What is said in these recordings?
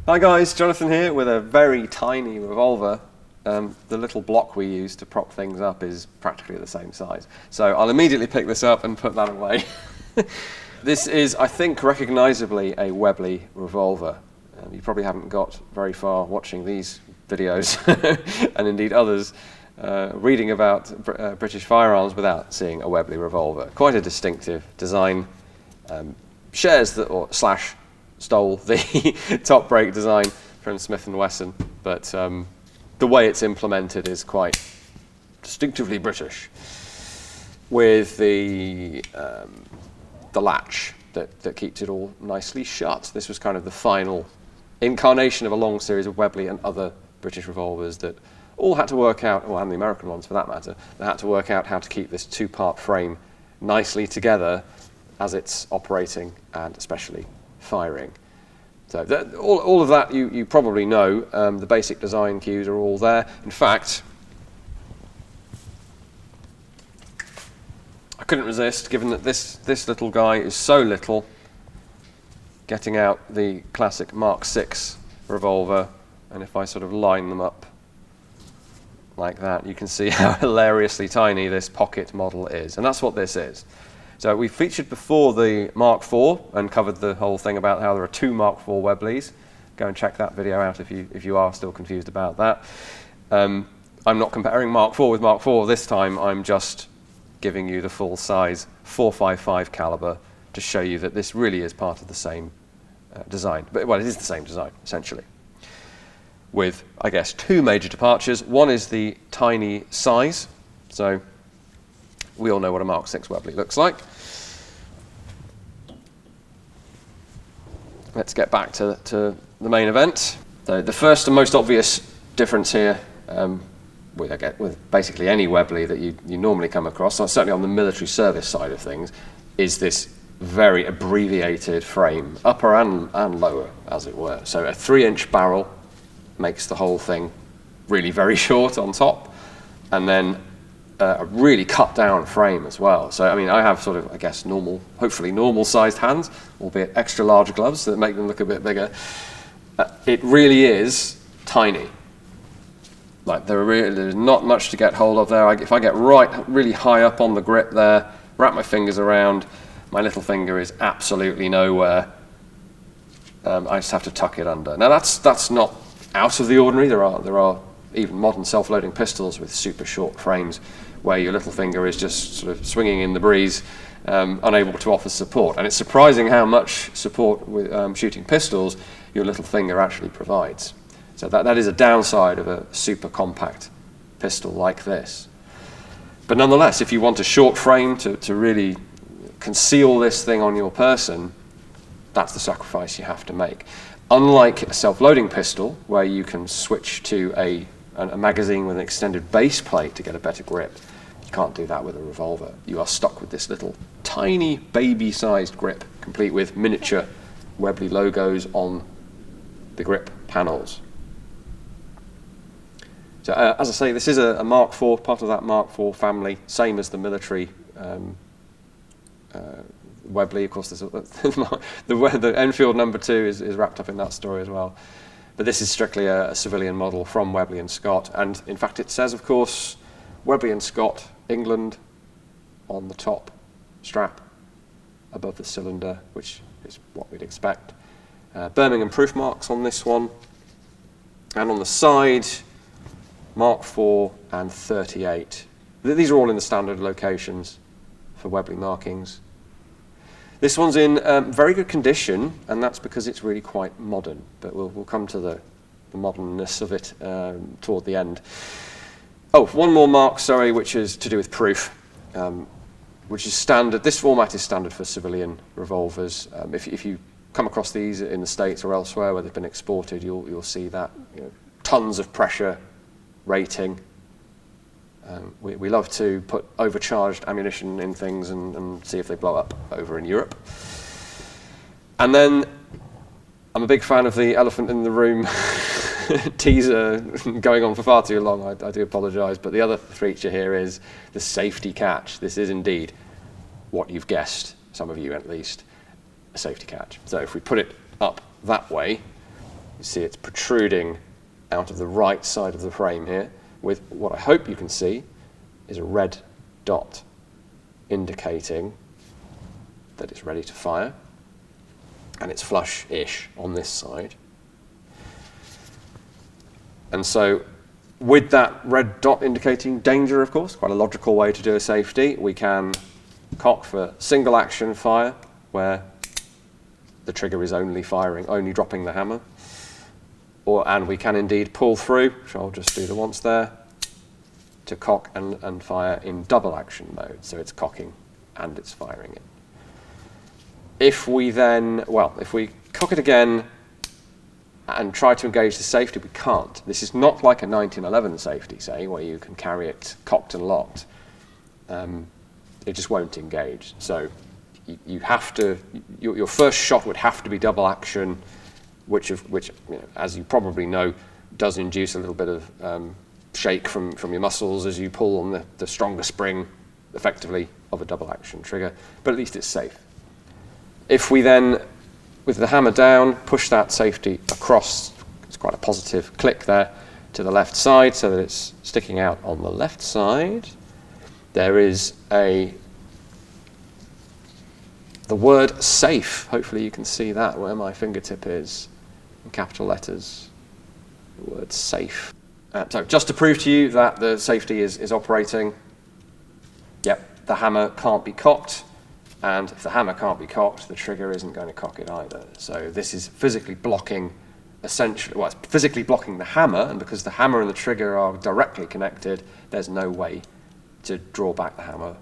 Hi guys, Jonathan here with a very tiny revolver. The little block we use to prop things up is practically the same size. So I'll immediately pick this up and put that away. This is, I think, recognisably a Webley revolver. You probably haven't got very far watching these videos, and indeed others, reading about British firearms without seeing a Webley revolver. Quite a distinctive design. Stole the top break design from Smith & Wesson, but the way it's implemented is quite distinctively British, with the latch that keeps it all nicely shut. This was kind of the final incarnation of a long series of Webley and other British revolvers that all had to work out, and the American ones for that matter, they had to work out how to keep this two-part frame nicely together as it's operating and especially firing. So all of that you probably know. The basic design cues are all there. In fact, I couldn't resist, given that this little guy is so little, getting out the classic Mark VI revolver, and if I sort of line them up like that, you can see how hilariously tiny this pocket model is, and that's what this is. So we featured before the Mark IV and covered the whole thing about how there are two Mark IV Webleys. Go and check that video out if you are still confused about that. I'm not comparing Mark IV with Mark IV this time. I'm just giving you the full size 4.55 caliber to show you that this really is part of the same design. But well, it is the same design essentially, with I guess two major departures. One is the tiny size. So we all know what a Mark VI Webley looks like. Let's get back to the main event. The first and most obvious difference here with basically any Webley that you normally come across, certainly on the military service side of things, is this very abbreviated frame, upper and lower, as it were. So a 3-inch barrel makes the whole thing really very short on top, and then a really cut down frame as well. So I mean, I have sort of, I guess, hopefully normal sized hands, albeit extra large gloves that make them look a bit bigger. It really is tiny. Like there's not much to get hold of there. If I get really high up on the grip there, wrap my fingers around, my little finger is absolutely nowhere. I just have to tuck it under. Now that's not out of the ordinary. There are even modern self-loading pistols with super short frames where your little finger is just sort of swinging in the breeze, unable to offer support. And it's surprising how much support with shooting pistols your little finger actually provides. So that is a downside of a super compact pistol like this. But nonetheless, if you want a short frame to really conceal this thing on your person, that's the sacrifice you have to make. Unlike a self-loading pistol, where you can switch to a magazine with an extended base plate to get a better grip, you can't do that with a revolver. You are stuck with this little tiny baby-sized grip, complete with miniature Webley logos on the grip panels. So as I say, this is a Mark IV, part of that Mark IV family, same as the military Webley. Of course, there's the Enfield number 2 is wrapped up in that story as well. But this is strictly a civilian model from Webley and Scott. And in fact, it says, of course, Webley and Scott, England, on the top strap above the cylinder, which is what we'd expect. Birmingham proof marks on this one. And on the side, Mark IV and 38. These are all in the standard locations for Webley markings. This one's in very good condition, and that's because it's really quite modern, but we'll come to the modernness of it toward the end. Oh, one more mark, sorry, which is to do with proof, which is standard. This format is standard for civilian revolvers. If you come across these in the States or elsewhere where they've been exported, you'll see that, tons of pressure rating. We love to put overcharged ammunition in things and see if they blow up over in Europe. And then I'm a big fan of the elephant in the room teaser going on for far too long. I do apologise, but the other feature here is the safety catch. This is indeed what you've guessed, some of you at least, a safety catch. So if we put it up that way, You see it's protruding out of the right side of the frame here, with what I hope you can see is a red dot indicating that it's ready to fire, and it's flush-ish on this side. And so with that red dot indicating danger, of course, quite a logical way to do a safety, we can cock for single action fire, where the trigger is only firing, only dropping the hammer. And we can indeed pull through, which I'll just do the once there, to cock and fire in double action mode. So it's cocking and it's firing it. If we cock it again and try to engage the safety, we can't. This is not like a 1911 safety, say, where you can carry it cocked and locked. It just won't engage. So you have to, your first shot would have to be double action, which as you probably know, does induce a little bit of shake from your muscles as you pull on the stronger spring, effectively, of a double action trigger, but at least it's safe. If we then, with the hammer down, push that safety across, it's quite a positive click there, to the left side so that it's sticking out on the left side, there is the word safe. Hopefully you can see that where my fingertip is, in capital letters, the word safe. So just to prove to you that the safety is operating, yep, the hammer can't be cocked, and if the hammer can't be cocked, the trigger isn't going to cock it either. So this is physically blocking, essentially, well, it's physically blocking the hammer, and because the hammer and the trigger are directly connected, there's no way to draw back the hammer,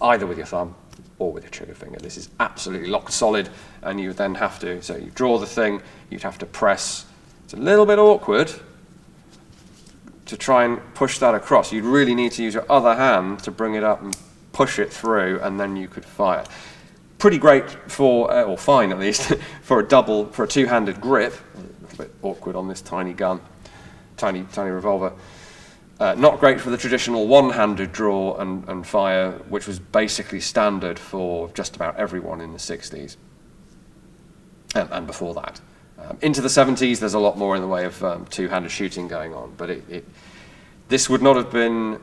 either with your thumb or with your trigger finger. This is absolutely locked solid, and you then have to, so you draw the thing, you'd have to press. It's a little bit awkward to try and push that across. You'd really need to use your other hand to bring it up and push it through, and then you could fire. Pretty great for, or fine at least, for a two-handed grip. A little bit awkward on this tiny gun, tiny revolver. Not great for the traditional one-handed draw and fire, which was basically standard for just about everyone in the 60s and before that. Into the 70s, there's a lot more in the way of two-handed shooting going on, but this would not have been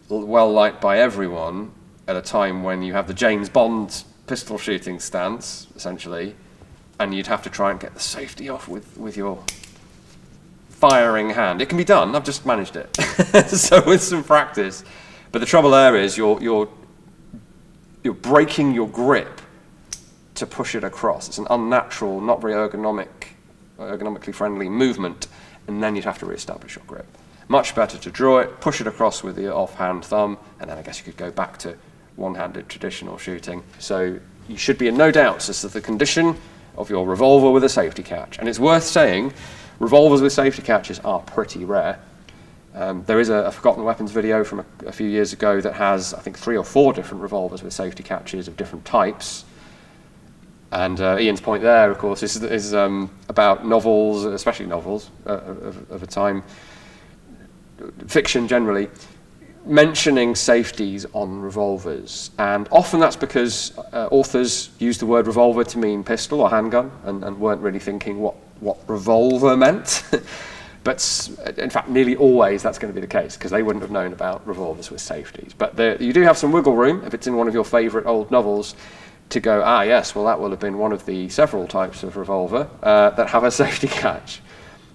well liked by everyone at a time when you have the James Bond pistol shooting stance, essentially, and you'd have to try and get the safety off with your firing hand. It can be done. I've just managed it. So with some practice, but the trouble there is you're breaking your grip to push it across. It's an unnatural, not very ergonomically friendly movement, and then you'd have to reestablish your grip. Much better to draw it, push it across with the offhand thumb, and then I guess you could go back to one-handed traditional shooting. So you should be in no doubt as to the condition of your revolver with a safety catch. And it's worth saying, revolvers with safety catches are pretty rare. There is a Forgotten Weapons video from a few years ago that has, I think, 3 or 4 different revolvers with safety catches of different types. And Ian's point there, of course, is about novels, especially novels of a time, fiction generally, mentioning safeties on revolvers. And often that's because authors use the word revolver to mean pistol or handgun and weren't really thinking what revolver meant. But in fact, nearly always that's going to be the case, because they wouldn't have known about revolvers with safeties. But you do have some wiggle room, if it's in one of your favourite old novels, to go, yes, well, that will have been one of the several types of revolver that have a safety catch.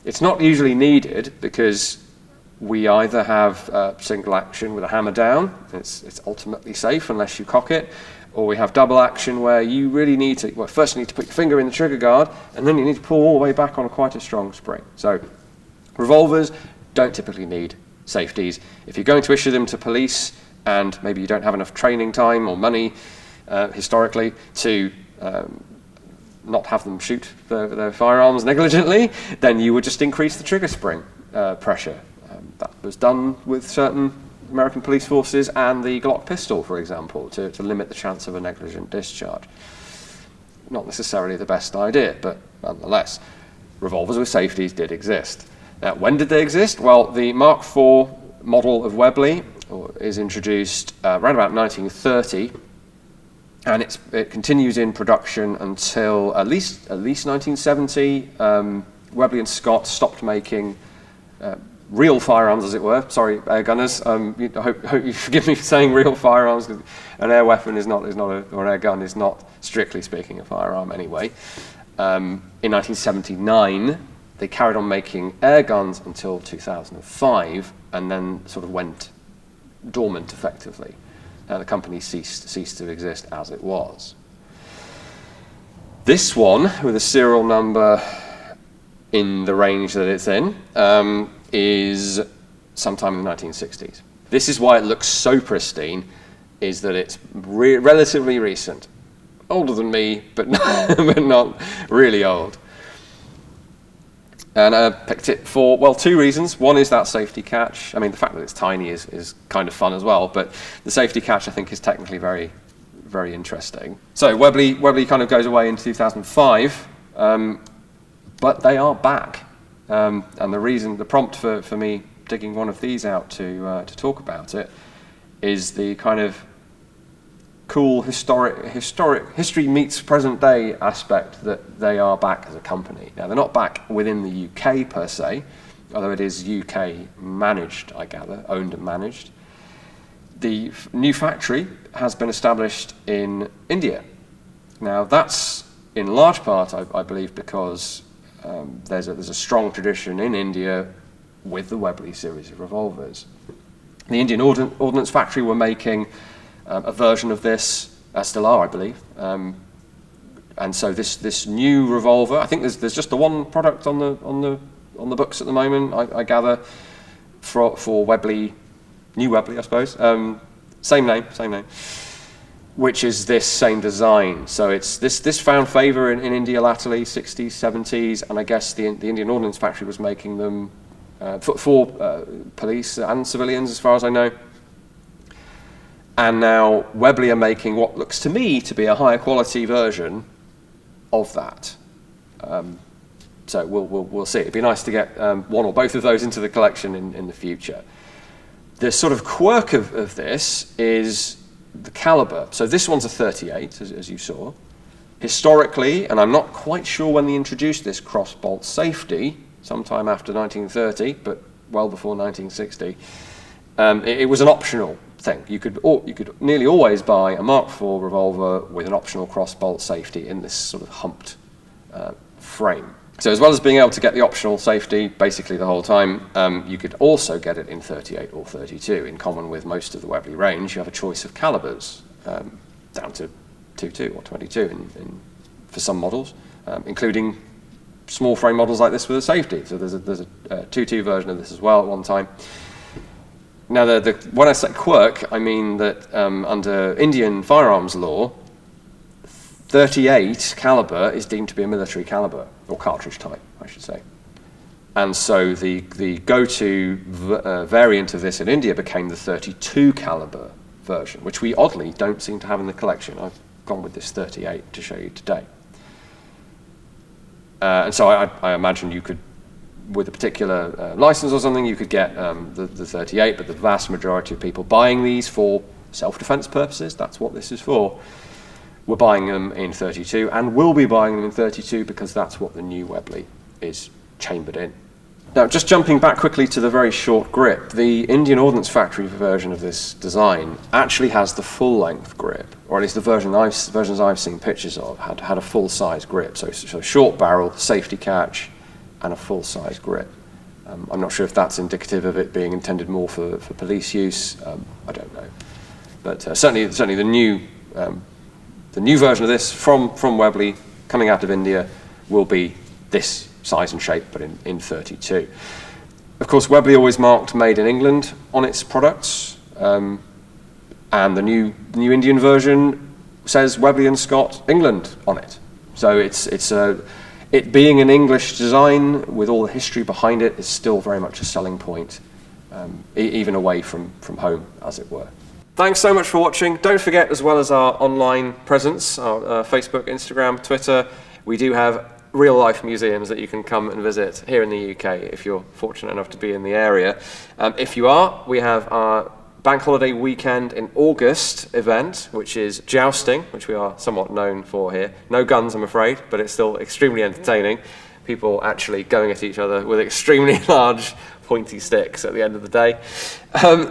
It's not usually needed, because we either have single action with a hammer down, it's ultimately safe unless you cock it, or we have double action where you really need to, well, first you need to put your finger in the trigger guard, and then you need to pull all the way back on quite a strong spring. So revolvers don't typically need safeties. If you're going to issue them to police, and maybe you don't have enough training time or money historically to not have them shoot their firearms negligently, then you would just increase the trigger spring pressure. That was done with certain American police forces and the Glock pistol, for example, to limit the chance of a negligent discharge. Not necessarily the best idea, but nonetheless, revolvers with safeties did exist. Now, when did they exist? Well, the Mark IV model of Webley is introduced around about 1930, and it continues in production until at least 1970. Webley and Scott stopped making real firearms, as it were. Sorry, air gunners. I hope you forgive me for saying real firearms, because an air weapon or an air gun is not, strictly speaking, a firearm anyway. In 1979, they carried on making air guns until 2005, and then sort of went dormant effectively. The company ceased to exist as it was. This one, with a serial number in the range that it's in, is sometime in the 1960s. This is why it looks so pristine, is that it's relatively recent. Older than me, but not really old. And I picked it for, well, two reasons. One is that safety catch. I mean, the fact that it's tiny is kind of fun as well, but the safety catch, I think, is technically very, very interesting. So Webley kind of goes away in 2005, but they are back. And the prompt for me digging one of these out to talk about it is the kind of cool history meets present day aspect that they are back as a company. Now, they're not back within the UK per se, although it is UK managed, I gather, owned and managed. The new factory has been established in India. Now, that's in large part, I believe, because there's a strong tradition in India with the Webley series of revolvers. The Indian Ordnance Factory were making a version of this, still are, I believe. And so this new revolver, I think there's just the one product on the books at the moment, I gather, for Webley, new Webley, I suppose. Same name, which is this same design. So it's this found favour in India latterly, 60s, 70s, and I guess the Indian Ordnance Factory was making them for police and civilians, as far as I know. And now Webley are making what looks to me to be a higher quality version of that. So we'll see. It'd be nice to get one or both of those into the collection in the future. The sort of quirk of this is the caliber. So this one's a 38, as you saw. Historically, and I'm not quite sure when they introduced this crossbolt safety, sometime after 1930, but well before 1960, it was an optional thing. You could nearly always buy a Mark IV revolver with an optional crossbolt safety in this sort of humped frame. So as well as being able to get the optional safety basically the whole time, you could also get it in 38 or 32. In common with most of the Webley range, you have a choice of calibers down to 22 or 22 for some models, including small frame models like this with a safety. So there's a 2.2 version of this as well at one time. Now, when I say quirk, I mean that under Indian firearms law, 38 caliber is deemed to be a military caliber, or cartridge type, I should say. And so the go-to variant of this in India became the 32 caliber version, which we oddly don't seem to have in the collection. I've gone with this 38 to show you today. And so I imagine you could, with a particular license or something, you could get the 38, but the vast majority of people buying these for self-defense purposes, that's what this is for, we're buying them in 32 and will be buying them in 32 because that's what the new Webley is chambered in. Now, just jumping back quickly to the very short grip, the Indian Ordnance Factory version of this design actually has the full-length grip, or at least the versions I've seen pictures of had a full-size grip, so short barrel, safety catch, and a full-size grip. I'm not sure if that's indicative of it being intended more for police use. I don't know, but certainly the new version of this from Webley coming out of India will be this size and shape, but in 32. Of course, Webley always marked "Made in England" on its products, and the new Indian version says Webley and Scott, England, on it. So it being an English design with all the history behind it is still very much a selling point, even away from home, as it were. Thanks so much for watching. Don't forget, as well as our online presence, our Facebook, Instagram, Twitter, we do have real-life museums that you can come and visit here in the UK if you're fortunate enough to be in the area. If you are, we have our Bank Holiday Weekend in August event, which is jousting, which we are somewhat known for here. No guns, I'm afraid, but it's still extremely entertaining. people actually going at each other with extremely large pointy sticks at the end of the day.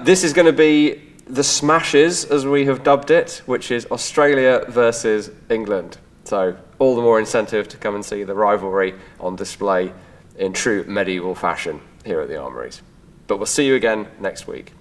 This is going to be the Smashes, as we have dubbed it, which is Australia versus England. So all the more incentive to come and see the rivalry on display in true medieval fashion here at the Armouries. But we'll see you again next week.